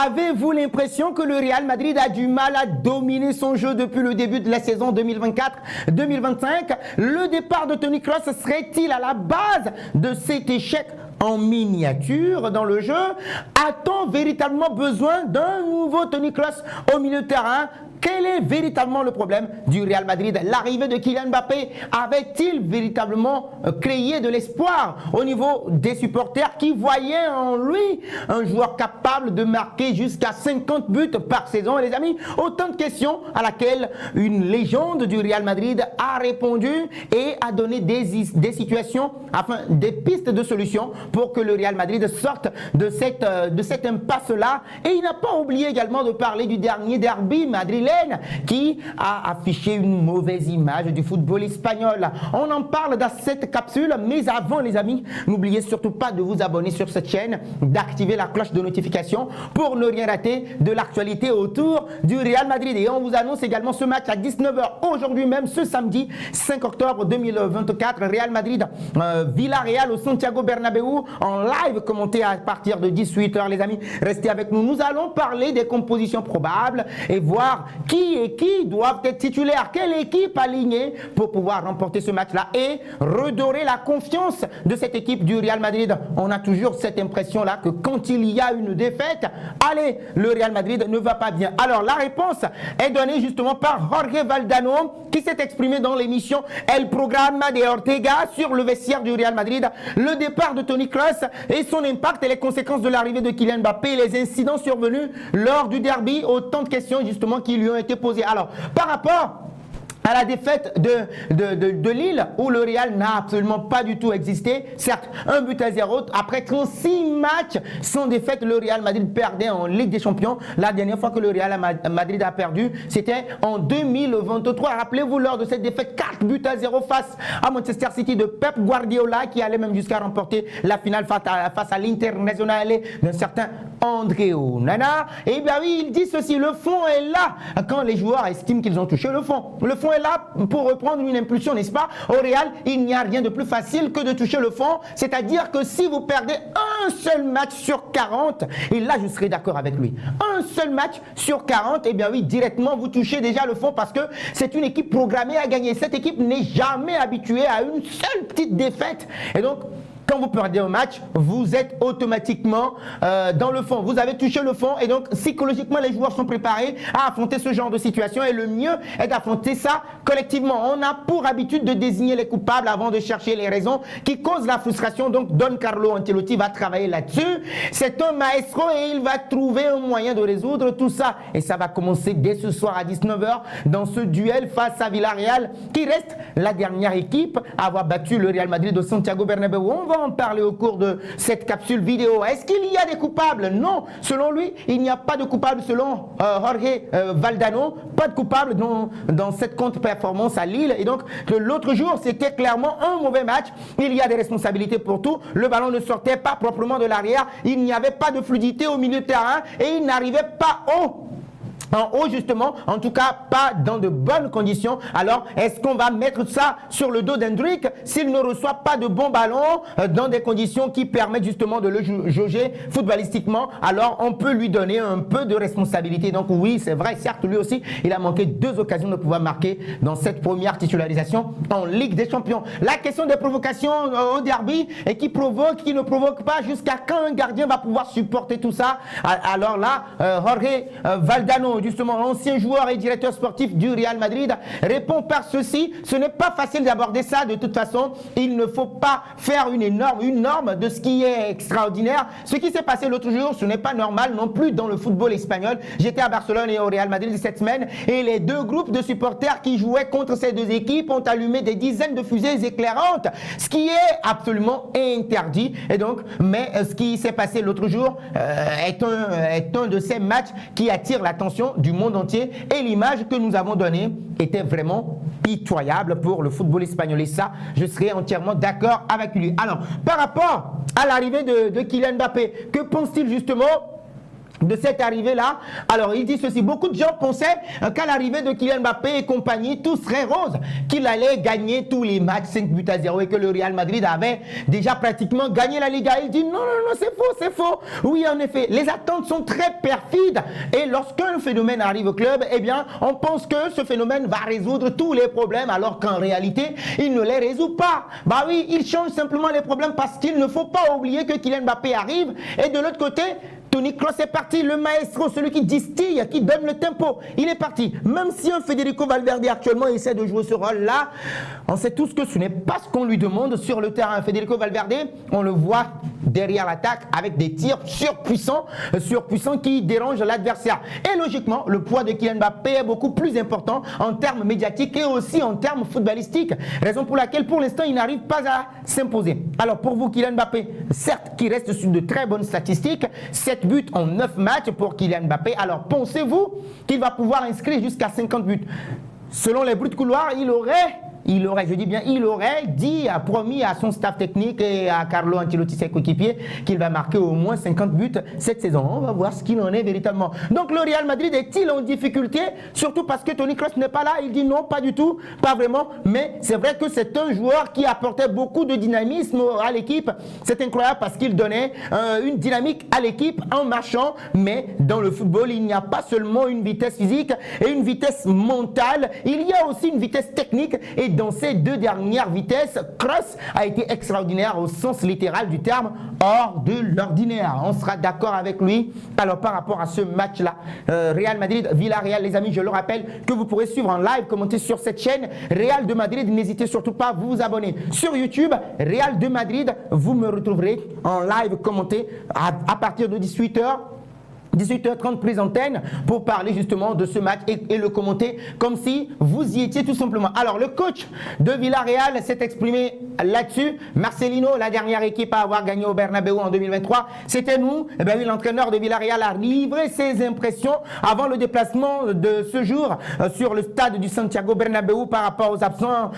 Avez-vous l'impression que le Real Madrid a du mal à dominer son jeu depuis le début de la saison 2024-2025? Le départ de Toni Kroos serait-il à la base de cet échec en miniature dans le jeu? A-t-on véritablement besoin d'un nouveau Toni Kroos au milieu de terrain? Quel est véritablement le problème du Real Madrid? L'arrivée de Kylian Mbappé avait-il véritablement créé de l'espoir au niveau des supporters qui voyaient en lui un joueur capable de marquer jusqu'à 50 buts par saison? Et les amis, autant de questions à laquelle une légende du Real Madrid a répondu et a donné des situations, enfin des pistes de solutions pour que le Real Madrid sorte de cette impasse-là. Et il n'a pas oublié également de parler du dernier derby madrilène qui a affiché une mauvaise image du football espagnol. On en parle dans cette capsule, mais avant les amis, n'oubliez surtout pas de vous abonner sur cette chaîne, d'activer la cloche de notification pour ne rien rater de l'actualité autour du Real Madrid. Et on vous annonce également ce match à 19 h aujourd'hui même, ce samedi 5 octobre 2024, Real Madrid Villarreal au Santiago Bernabéu en live commenté à partir de 18 h les amis. Restez avec nous, nous allons parler des compositions probables et voir qui doivent être titulaires, quelle équipe alignée pour pouvoir remporter ce match-là et redorer la confiance de cette équipe du Real Madrid. On a toujours cette impression-là que quand il y a une défaite, allez, le Real Madrid ne va pas bien. Alors la réponse est donnée justement par Jorge Valdano qui s'est exprimé dans l'émission El Programa de Ortega sur le vestiaire du Real Madrid, le départ de Toni Kroos et son impact et les conséquences de l'arrivée de Kylian Mbappé et les incidents survenus lors du derby. Autant de questions justement qui lui ont été posées. Alors, par rapport à la défaite de Lille, où le Real n'a absolument pas du tout existé. Certes, 1-0. Après 36 matchs sans défaite, le Real Madrid perdait en Ligue des Champions. La dernière fois que le Real Madrid a perdu, c'était en 2023. Rappelez-vous, lors de cette défaite 4-0 face à Manchester City de Pep Guardiola, qui allait même jusqu'à remporter la finale face à l'Internationale d'un certain André Onana. Et bien oui, il dit ceci, le fond est là quand les joueurs estiment qu'ils ont touché le fond. Le fond est là pour reprendre une impulsion, n'est-ce pas? Au Real, il n'y a rien de plus facile que de toucher le fond, c'est-à-dire que si vous perdez un seul match sur 40, et là je serai d'accord avec lui, un seul match sur 40, et bien oui, directement vous touchez déjà le fond parce que c'est une équipe programmée à gagner. Cette équipe n'est jamais habituée à une seule petite défaite. Et donc, quand vous perdez un match, vous êtes automatiquement dans le fond. Vous avez touché le fond et donc psychologiquement, les joueurs sont préparés à affronter ce genre de situation et le mieux est d'affronter ça collectivement. On a pour habitude de désigner les coupables avant de chercher les raisons qui causent la frustration. Donc, Don Carlo Ancelotti va travailler là-dessus. C'est un maestro et il va trouver un moyen de résoudre tout ça. Et ça va commencer dès ce soir à 19 h dans ce duel face à Villarreal qui reste la dernière équipe à avoir battu le Real Madrid de Santiago Bernabéu. On va en parler au cours de cette capsule vidéo. Est-ce qu'il y a des coupables? Non. Selon lui, il n'y a pas de coupables. Selon Jorge Valdano, pas de coupables dans cette contre-performance à Lille. Et donc, l'autre jour, c'était clairement un mauvais match. Il y a des responsabilités pour tout. Le ballon ne sortait pas proprement de l'arrière. Il n'y avait pas de fluidité au milieu de terrain et il n'arrivait pas en haut justement, en tout cas pas dans de bonnes conditions. Alors est-ce qu'on va mettre ça sur le dos d'Hendrick s'il ne reçoit pas de bons ballons dans des conditions qui permettent justement de le jauger footballistiquement? Alors on peut lui donner un peu de responsabilité. Donc oui, c'est vrai, certes lui aussi il a manqué 2 occasions de pouvoir marquer dans cette première titularisation en Ligue des Champions. La question des provocations au derby et qui ne provoque pas, jusqu'à quand un gardien va pouvoir supporter tout ça? Alors là, Jorge Valdano, justement ancien joueur et directeur sportif du Real Madrid, répond par ceci: ce n'est pas facile d'aborder ça. De toute façon, il ne faut pas faire une norme de ce qui est extraordinaire. Ce qui s'est passé l'autre jour, ce n'est pas normal non plus dans le football espagnol. J'étais à Barcelone et au Real Madrid cette semaine et les 2 groupes de supporters qui jouaient contre ces 2 équipes ont allumé des dizaines de fusées éclairantes, ce qui est absolument interdit. Et donc, mais ce qui s'est passé l'autre jour est un de ces matchs qui attire l'attention du monde entier et l'image que nous avons donnée était vraiment pitoyable pour le football espagnol et ça, je serais entièrement d'accord avec lui. Alors, par rapport à l'arrivée de Kylian Mbappé, que pense-t-il justement de cette arrivée-là. Alors, il dit ceci, beaucoup de gens pensaient qu'à l'arrivée de Kylian Mbappé et compagnie, tout serait rose, qu'il allait gagner tous les matchs 5-0 et que le Real Madrid avait déjà pratiquement gagné la Liga. Il dit non, c'est faux. Oui, en effet, les attentes sont très perfides et lorsqu'un phénomène arrive au club, eh bien, on pense que ce phénomène va résoudre tous les problèmes alors qu'en réalité, il ne les résout pas. Bah oui, il change simplement les problèmes parce qu'il ne faut pas oublier que Kylian Mbappé arrive et de l'autre côté, Toni Kroos est parti, le maestro, celui qui distille, qui donne le tempo. Il est parti. Même si un Federico Valverde actuellement essaie de jouer ce rôle-là, on sait tous que ce n'est pas ce qu'on lui demande sur le terrain. Federico Valverde, on le voit derrière l'attaque avec des tirs surpuissants qui dérangent l'adversaire. Et logiquement, le poids de Kylian Mbappé est beaucoup plus important en termes médiatiques et aussi en termes footballistiques. Raison pour laquelle, pour l'instant, il n'arrive pas à s'imposer. Alors pour vous, Kylian Mbappé, certes, qui reste sur de très bonnes statistiques, 7 buts en 9 matchs pour Kylian Mbappé. Alors pensez-vous qu'il va pouvoir inscrire jusqu'à 50 buts? Selon les bruits de couloir, il aurait promis à son staff technique et à Carlo Ancelotti, ses coéquipiers, qu'il va marquer au moins 50 buts cette saison. On va voir ce qu'il en est véritablement. Donc le Real Madrid est-il en difficulté? Surtout parce que Toni Kroos n'est pas là. Il dit non, pas du tout, pas vraiment. Mais c'est vrai que c'est un joueur qui apportait beaucoup de dynamisme à l'équipe. C'est incroyable parce qu'il donnait une dynamique à l'équipe en marchant. Mais dans le football, il n'y a pas seulement une vitesse physique et une vitesse mentale. Il y a aussi une vitesse technique. Et dans ces deux dernières vitesses, Kroos a été extraordinaire au sens littéral du terme, hors de l'ordinaire. On sera d'accord avec lui. Alors par rapport à ce match-là, Real Madrid, Villarreal, les amis, je le rappelle que vous pourrez suivre en live, commenter sur cette chaîne Real de Madrid. N'hésitez surtout pas à vous abonner. Sur YouTube, Real de Madrid, vous me retrouverez en live commenter à partir de 18h30 prise antenne pour parler justement de ce match et le commenter comme si vous y étiez tout simplement. Alors le coach de Villarreal s'est exprimé là-dessus. Marcelino, la dernière équipe à avoir gagné au Bernabéu en 2023, c'était nous. Eh bien oui, l'entraîneur de Villarreal a livré ses impressions avant le déplacement de ce jour sur le stade du Santiago Bernabéu par rapport aux absents.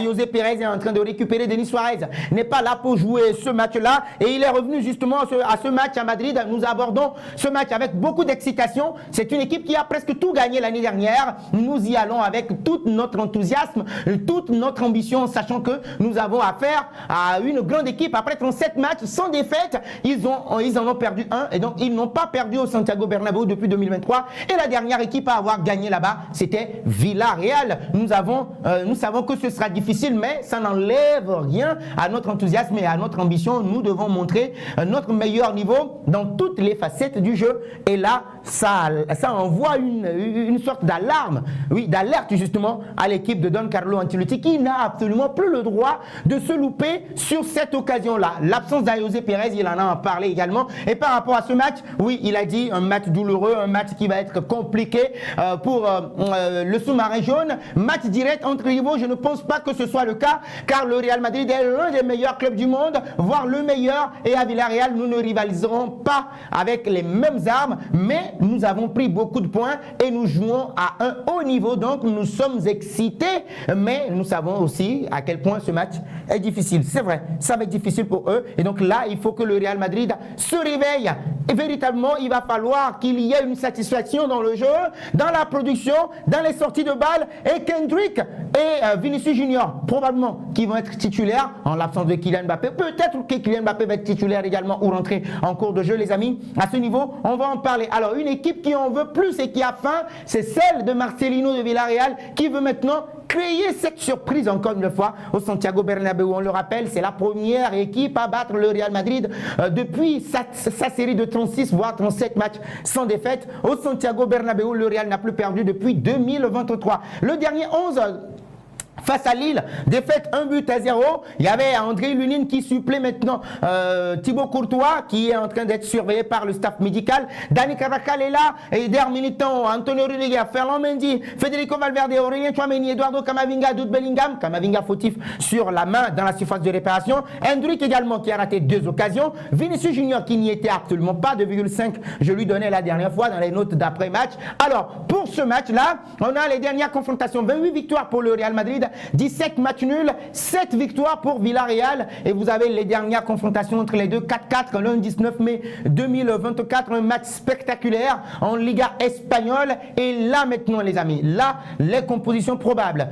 José Pérez est en train de récupérer. Denis Suarez n'est pas là pour jouer ce match-là et il est revenu justement à ce match à Madrid. Nous abordons ce match avec beaucoup d'excitation. C'est une équipe qui a presque tout gagné l'année dernière. Nous y allons avec tout notre enthousiasme, toute notre ambition, sachant que nous avons affaire à une grande équipe. Après 37 matchs sans défaite, ils en ont perdu un et donc ils n'ont pas perdu au Santiago Bernabéu depuis 2023. Et la dernière équipe à avoir gagné là-bas, c'était Villarreal. Nous savons que ce sera difficile, mais ça n'enlève rien à notre enthousiasme et à notre ambition. Nous devons montrer notre meilleur niveau dans toutes les facettes du jeu. Et là, ça envoie une sorte d'alarme, oui, d'alerte justement à l'équipe de Don Carlo Ancelotti qui n'a absolument plus le droit de se louper sur cette occasion-là. L'absence d'José Pérez, il en a parlé également. Et par rapport à ce match, oui, il a dit un match douloureux, un match qui va être compliqué pour le sous-marin jaune. Match direct entre rivaux, je ne pense pas que ce soit le cas, car le Real Madrid est l'un des meilleurs clubs du monde, voire le meilleur. Et à Villarreal, nous ne rivaliserons pas avec les mêmes armes, mais nous avons pris beaucoup de points et nous jouons à un haut niveau, donc nous sommes excités, mais nous savons aussi à quel point ce match est difficile. C'est vrai, ça va être difficile pour eux et donc là, il faut que le Real Madrid se réveille et véritablement, il va falloir qu'il y ait une satisfaction dans le jeu, dans la production, dans les sorties de balles et Kendrick et Vinicius Junior, probablement, qui vont être titulaires en l'absence de Kylian Mbappé. Peut-être que Kylian Mbappé va être titulaire également ou rentrer en cours de jeu, les amis. À ce niveau, on va en parler. Alors, une équipe qui en veut plus et qui a faim, c'est celle de Marcelino de Villarreal qui veut maintenant créer cette surprise encore une fois au Santiago Bernabéu. On le rappelle, c'est la première équipe à battre le Real Madrid depuis sa série de 36 voire 37 matchs sans défaite. Au Santiago Bernabéu, le Real n'a plus perdu depuis 2023. Le dernier 11 face à Lille, défaite 1-0. Il y avait André Lunin qui supplée maintenant Thibaut Courtois qui est en train d'être surveillé par le staff médical. Dani Carvajal est là, Eder Militão, Antonio Rudiger, Ferland Mendy, Federico Valverde, Aurélien Tchouameni, Eduardo Camavinga, Jude Bellingham. Camavinga fautif sur la main dans la surface de réparation. Hendrick également qui a raté 2 occasions. Vinicius Junior qui n'y était absolument pas, 2,5. Je lui donnais la dernière fois dans les notes d'après-match. Alors, pour ce match-là, on a les dernières confrontations. 28 victoires pour le Real Madrid, 17 matchs nuls, 7 victoires pour Villarreal. Et vous avez les dernières confrontations entre les deux, 4-4 le 19 mai 2024, un match spectaculaire en Liga espagnole. Et là maintenant les amis, là les compositions probables.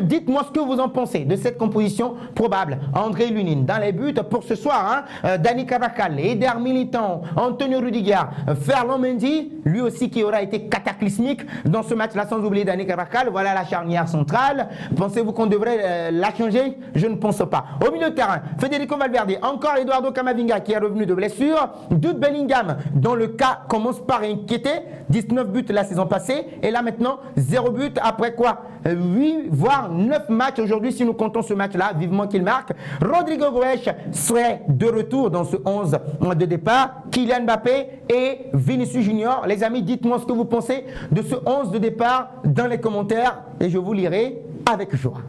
Dites-moi ce que vous en pensez de cette composition probable. André Lunin dans les buts pour ce soir, Dani Carvajal, Eder Militão, Antonio Rudiger, Ferland Mendy, lui aussi qui aura été cataclysmique dans ce match-là, sans oublier Dani Carvajal. Voilà la charnière centrale. Pensez-vous qu'on devrait la changer? Je ne pense pas. Au milieu de terrain, Federico Valverde, encore Eduardo Camavinga qui est revenu de blessure, Jude Bellingham dont le cas commence par inquiéter, 19 buts la saison passée, et là maintenant 0 but après quoi 8 voire 9 matchs aujourd'hui si nous comptons ce match-là, vivement qu'il marque. Rodrigo Goes serait de retour dans ce 11 de départ, Kylian Mbappé et Vinicius Junior. Les amis, dites-moi ce que vous pensez de ce 11 de départ dans les commentaires et je vous lirai avec joie.